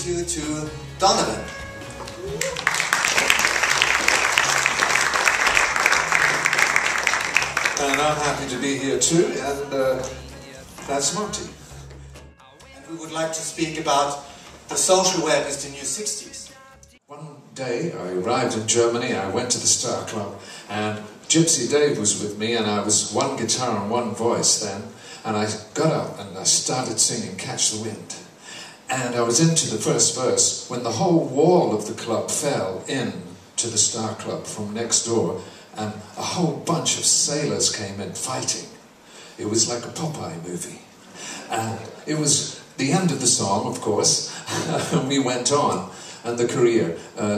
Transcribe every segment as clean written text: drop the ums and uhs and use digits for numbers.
introduce you to Donovan. And I'm happy to be here too, and that's Monty. And we would like to speak about the social web as the new 60s. One day I arrived in Germany, I went to the Star Club, and Gypsy Dave was with me, and I was one guitar and one voice then, and I got up and I started singing Catch the Wind. And I was into the first verse when the whole wall of the club fell in to the Star Club from next door, and a whole bunch of sailors came in fighting. It was like a Popeye movie. And it was the end of the song, of course, and we went on, and the career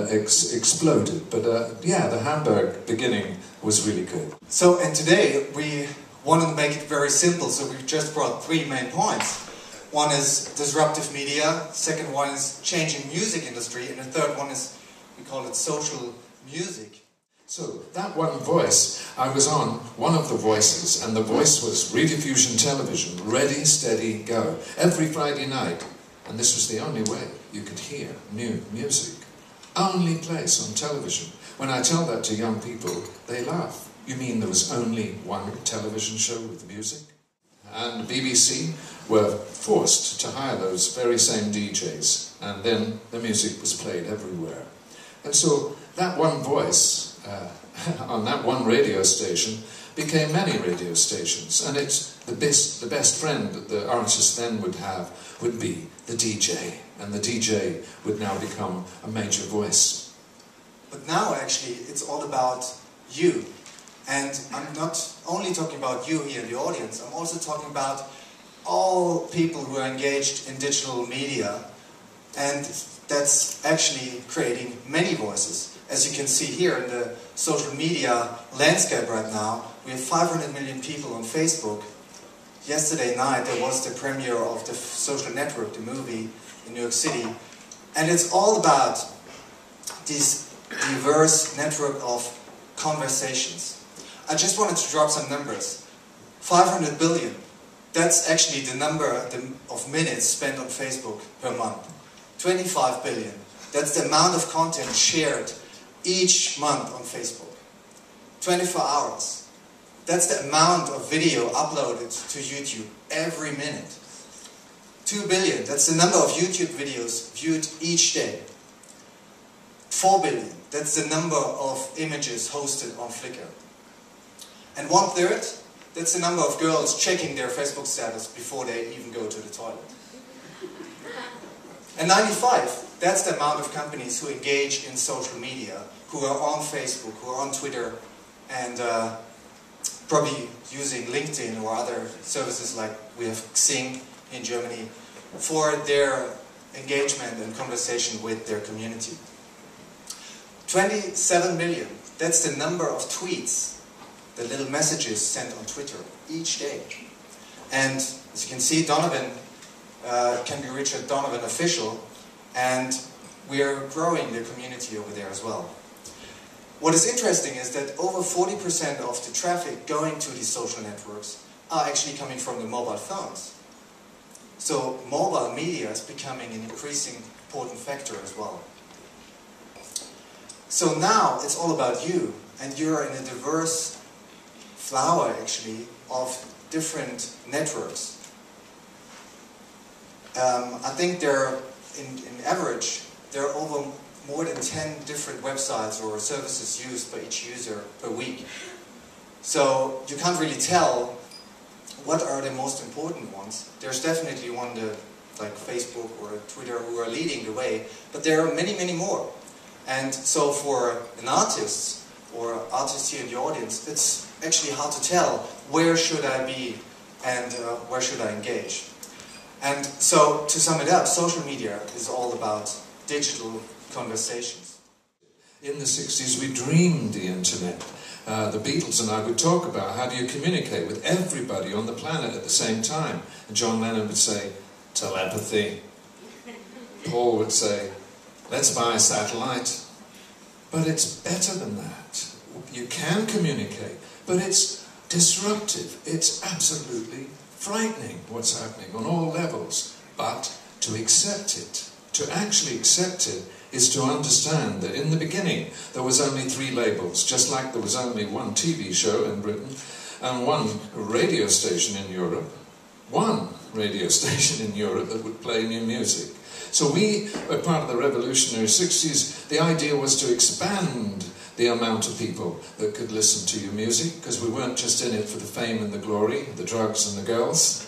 exploded. But yeah, the Hamburg beginning was really good. So, and today we wanted to make it very simple, so we've just brought 3 main points. One is disruptive media, second one is changing music industry, and the third one is, we call it social music. So, that one voice, I was on one of the voices, and the voice was Rediffusion Television, ready, steady, go, every Friday night. And this was the only way you could hear new music. Only place on television. When I tell that to young people, they laugh. You mean there was only one television show with music? And BBC were forced to hire those very same DJs, and then the music was played everywhere. And so that one voice on that one radio station became many radio stations, and it's the best friend that the artist then would have would be the DJ, and the DJ would now become a major voice. But now actually it's all about you, and I'm not only talking about you here in the audience, I'm also talking about all people who are engaged in digital media, and that's actually creating many voices. As you can see here in the social media landscape right now, we have 500 million people on Facebook. Yesterday night there was the premiere of The Social Network, the movie in New York City. And it's all about this diverse network of conversations. I just wanted to drop some numbers. 500 billion, that's actually the number of minutes spent on Facebook per month. 25 billion, that's the amount of content shared each month on Facebook. 24 hours. That's the amount of video uploaded to YouTube every minute. 2 billion, that's the number of YouTube videos viewed each day. 4 billion, that's the number of images hosted on Flickr. And 1/3, that's the number of girls checking their Facebook status before they even go to the toilet. And 95, that's the amount of companies who engage in social media, who are on Facebook, who are on Twitter, and probably using LinkedIn or other services like we have Xing in Germany for their engagement and conversation with their community. 27 million, that's the number of tweets, the little messages sent on Twitter each day. And as you can see, Donovan can be reached at Donovan Official, and we are growing the community over there as well. What is interesting is that over 40% of the traffic going to these social networks are actually coming from the mobile phones. So mobile media is becoming an increasing important factor as well. So now it's all about you, and you're in a diverse flower actually of different networks. I think in average, there are over more than 10 different websites or services used by each user per week. So you can't really tell what are the most important ones. There's definitely one like Facebook or Twitter who are leading the way, but there are many, many more. And so for an artist or artists here in the audience, it's actually hard to tell where should I be and where should I engage. And so to sum it up, social media is all about digital conversations. In the 60s we dreamed the internet. The Beatles and I would talk about how do you communicate with everybody on the planet at the same time. And John Lennon would say, telepathy. Paul would say, let's buy a satellite. But it's better than that. You can communicate, but it's disruptive. It's absolutely frightening what's happening on all levels. But to accept it To actually accept it is to understand that in the beginning there was only 3 labels, just like there was only 1 TV show in Britain and 1 radio station in Europe. 1 radio station in Europe that would play new music. So we were part of the revolutionary 60s. The idea was to expand the amount of people that could listen to your music, because we weren't just in it for the fame and the glory, the drugs and the girls.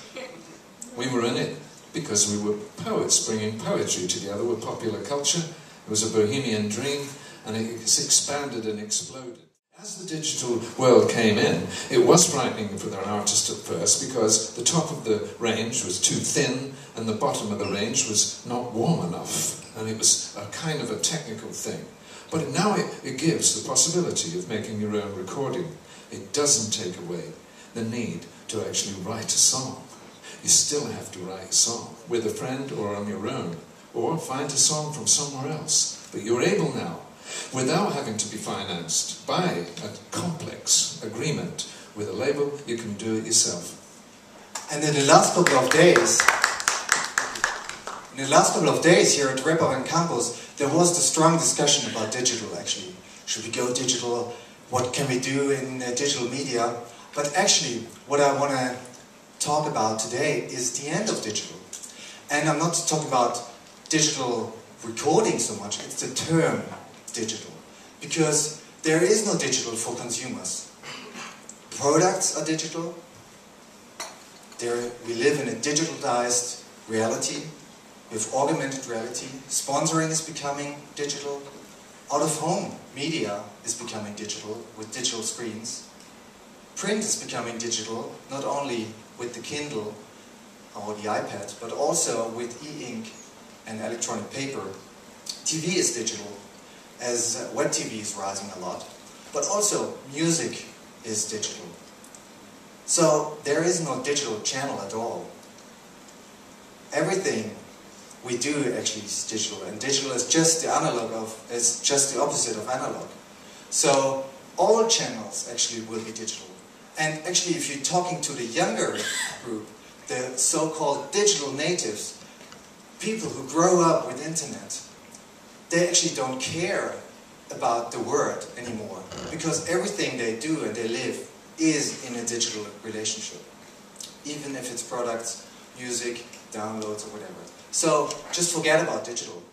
We were in it because we were poets, bringing poetry together with popular culture. It was a bohemian dream, and it expanded and exploded. As the digital world came in, it was frightening for the artist at first, because the top of the range was too thin and the bottom of the range was not warm enough, and it was a kind of a technical thing. But now it gives the possibility of making your own recording. It doesn't take away the need to actually write a song. You still have to write a song with a friend or on your own, or find a song from somewhere else. But you're able now, without having to be financed by a complex agreement with a label, you can do it yourself. And in the last couple of days here at Reeperbahn Campus, there was the strong discussion about digital, actually. Should we go digital? What can we do in digital media? But actually, what I want to talk about today is the end of digital. And I'm not talking about digital recording so much, it's the term digital. Because there is no digital for consumers. Products are digital. We live in a digitalized reality. With augmented reality, sponsoring is becoming digital. Out-of-home media is becoming digital with digital screens. Print is becoming digital, not only with the Kindle or the iPad, but also with e-ink and electronic paper. TV is digital, as web TV is rising a lot. But also, music is digital. So, there is no digital channel at all. Everything we do actually is digital, and digital is just the is just the opposite of analog. So all channels actually will be digital. And actually, if you're talking to the younger group, the so-called digital natives, people who grow up with internet, they actually don't care about the word anymore, because everything they do and they live is in a digital relationship, even if it's products, music, downloads, or whatever. So just forget about digital.